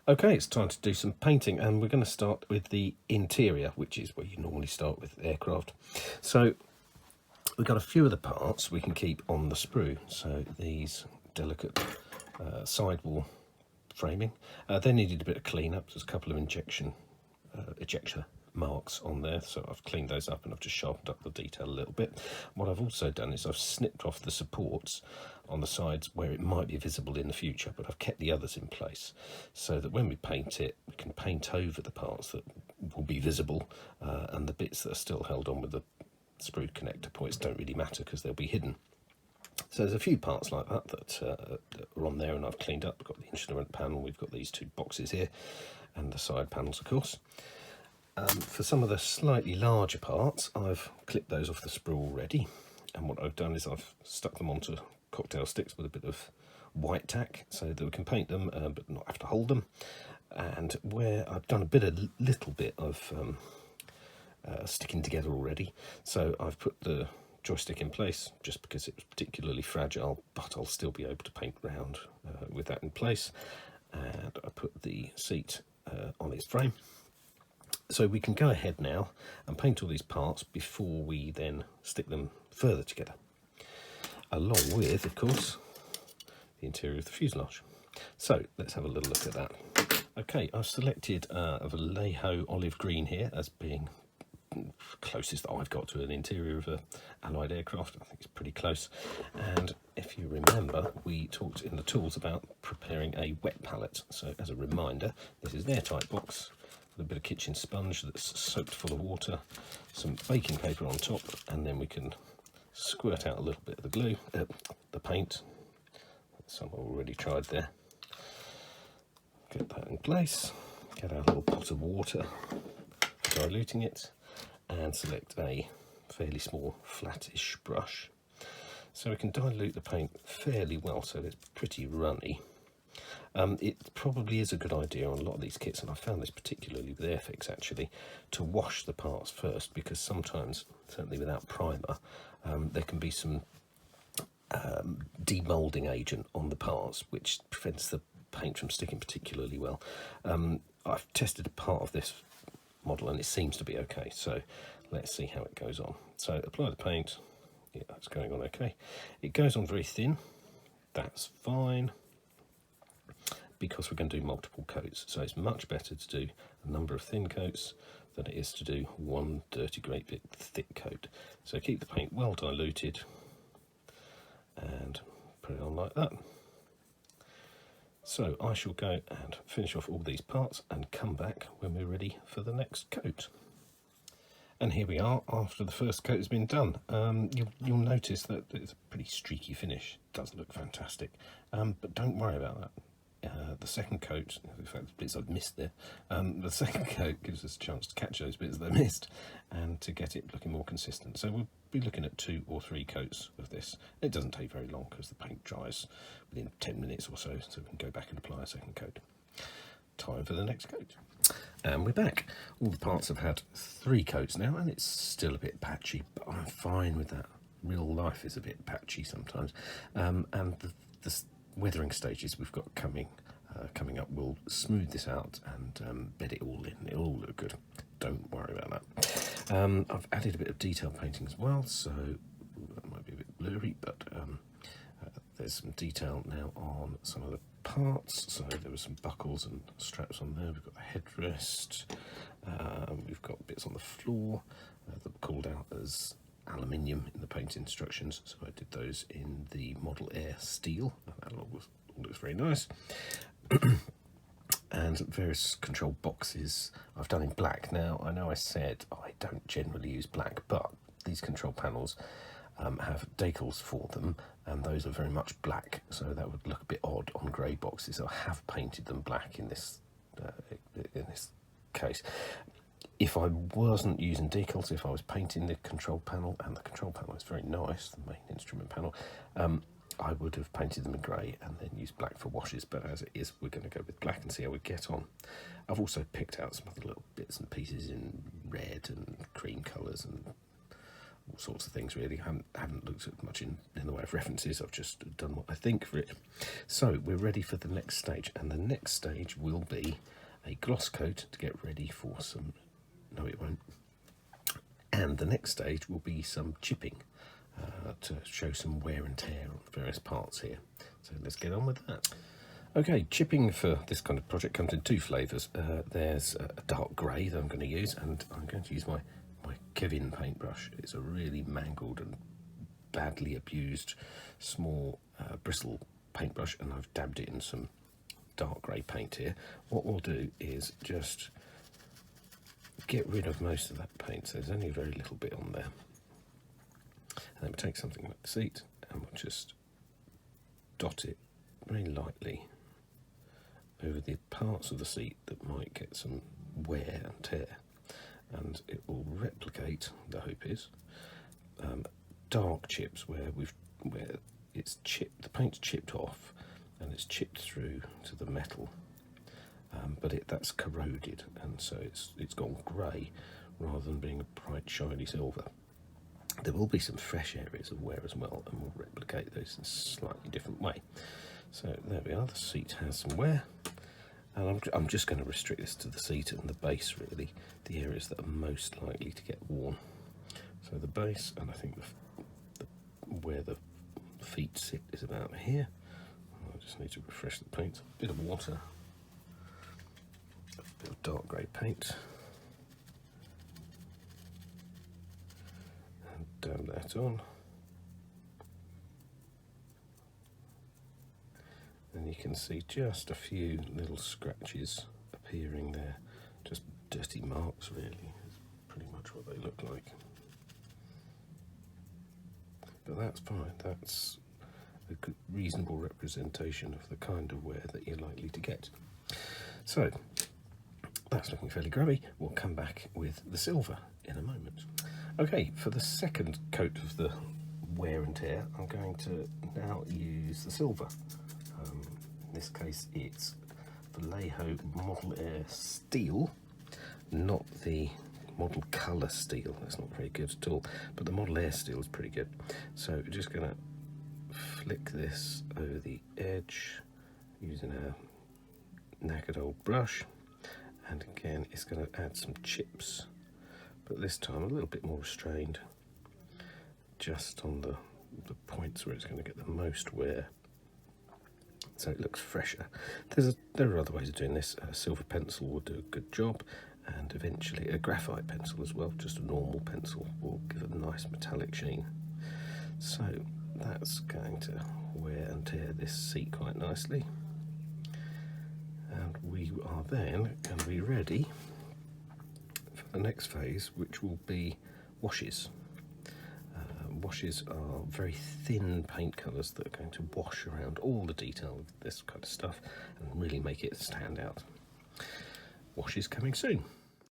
Okay, it's time to do some painting, and we're going to start with the interior, which is where you normally start with aircraft. So we've got a few of the parts we can keep on the sprue. So these delicate sidewall framing, they needed a bit of clean-up. There's a couple of ejector marks on there, so I've cleaned those up and I've just sharpened up the detail a little bit. What I've also done is I've snipped off the supports on the sides where it might be visible in the future, but I've kept the others in place so that when we paint it, we can paint over the parts that will be visible, and the bits that are still held on with the sprue connector points don't really matter because they'll be hidden. So there's a few parts like that are on there, and I've cleaned up. We've got the instrument panel, we've got these two boxes here, and the side panels, of course. For some of the slightly larger parts, I've clipped those off the sprue already, and what I've done is I've stuck them onto cocktail sticks with a bit of white tack so that we can paint them but not have to hold them. And where I've done a little bit of sticking together already, so I've put the joystick in place just because it was particularly fragile, but I'll still be able to paint round with that in place. And I put the seat on its frame. So we can go ahead now and paint all these parts before we then stick them further together, along with, of course, the interior of the fuselage. So let's have a little look at that. Okay, I've selected a Vallejo olive green here as being closest that I've got to an interior of an Allied aircraft. I think it's pretty close. And if you remember, we talked in the tools about preparing a wet palette. So as a reminder, this is an airtight box, a bit of kitchen sponge that's soaked full of water, some baking paper on top, and then we can squirt out a little bit of the glue, the paint. Some I've already tried there. Get that in place, get our little pot of water for diluting it, and select a fairly small flattish brush. So we can dilute the paint fairly well so that it's pretty runny. It probably is a good idea on a lot of these kits, and I found this particularly with Airfix actually, to wash the parts first, because sometimes, certainly without primer, there can be some demoulding agent on the parts which prevents the paint from sticking particularly well. I've tested a part of this model and it seems to be okay, so let's see how it goes on. So apply the paint. Yeah, that's going on okay. It goes on very thin, that's fine, because we're going to do multiple coats. So it's much better to do a number of thin coats than it is to do one dirty great big thick coat. So keep the paint well diluted and put it on like that. So I shall go and finish off all these parts and come back when we're ready for the next coat. And here we are after the first coat has been done. You'll notice that it's a pretty streaky finish. It does look fantastic, but don't worry about that. The second coat, in fact the bits I've missed there, the second coat gives us a chance to catch those bits that I missed and to get it looking more consistent. So we'll be looking at 2 or 3 coats of this. It doesn't take very long because the paint dries within 10 minutes or so, so we can go back and apply a second coat. Time for the next coat. And we're back. All the parts have had 3 coats now, and it's still a bit patchy, but I'm fine with that. Real life is a bit patchy sometimes, and the weathering stages we've got coming up will smooth this out and bed it all in. It'll all look good. Don't worry about that. I've added a bit of detail painting as well, so that might be a bit blurry, but there's some detail now on some of the parts. So there were some buckles and straps on there. We've got the headrest. We've got bits on the floor that were called out as aluminium in the paint instructions, so I did those in the Model Air steel. That all looks very nice. And various control boxes I've done in black. Now I know I said I don't generally use black, but these control panels have decals for them, and those are very much black, so that would look a bit odd on grey boxes. So I have painted them black in this case. If I wasn't using decals, if I was painting the control panel, and the control panel is very nice, the main instrument panel, I would have painted them in grey and then used black for washes, but as it is, we're going to go with black and see how we get on. I've also picked out some other little bits and pieces in red and cream colours and all sorts of things really. I haven't looked at much in the way of references, I've just done what I think for it. So we're ready for the next stage, and the next stage will be a gloss coat to get ready for some, no it won't, and the next stage will be some chipping to show some wear and tear on various parts here. So let's get on with that. Okay, chipping for this kind of project comes in two flavours. There's a dark grey that I'm going to use, and I'm going to use my Kevin paintbrush. It's a really mangled and badly abused small bristle paintbrush, and I've dabbed it in some dark grey paint here. What we'll do is just get rid of most of that paint, so there's only a very little bit on there. And then we'll take something like the seat and we'll just dot it very lightly over the parts of the seat that might get some wear and tear, and it will replicate, the hope is, dark chips where it's chipped, the paint's chipped off and it's chipped through to the metal, but that's corroded, and so it's gone grey rather than being a bright shiny silver. There will be some fresh areas of wear as well, and we'll replicate those in a slightly different way. So there we are, the seat has some wear, and I'm just going to restrict this to the seat and the base really, the areas that are most likely to get worn. So the base, and I think where the feet sit is about here. I just need to refresh the paint. A bit of water, a bit of dark grey paint, and dab that on. And you can see just a few little scratches appearing there, just dirty marks really, is pretty much what they look like. But that's fine, that's a good, reasonable representation of the kind of wear that you're likely to get. So that's looking fairly grubby. We'll come back with the silver in a moment. Okay, for the second coat of the wear and tear, I'm going to now use the silver. In this case it's Vallejo Model Air Steel, not the Model Colour Steel, that's not very good at all, but the Model Air Steel is pretty good. So we're just going to flick this over the edge using a knackered old brush, and again it's going to add some chips, but this time a little bit more restrained, just on the points where it's going to get the most wear, so it looks fresher. There are other ways of doing this. A silver pencil will do a good job, and eventually a graphite pencil as well, just a normal pencil, will give a nice metallic sheen. So that's going to wear and tear this seat quite nicely, and we are then going to be ready for the next phase, which will be washes. Washes are very thin paint colours that are going to wash around all the detail of this kind of stuff and really make it stand out. Washes coming soon.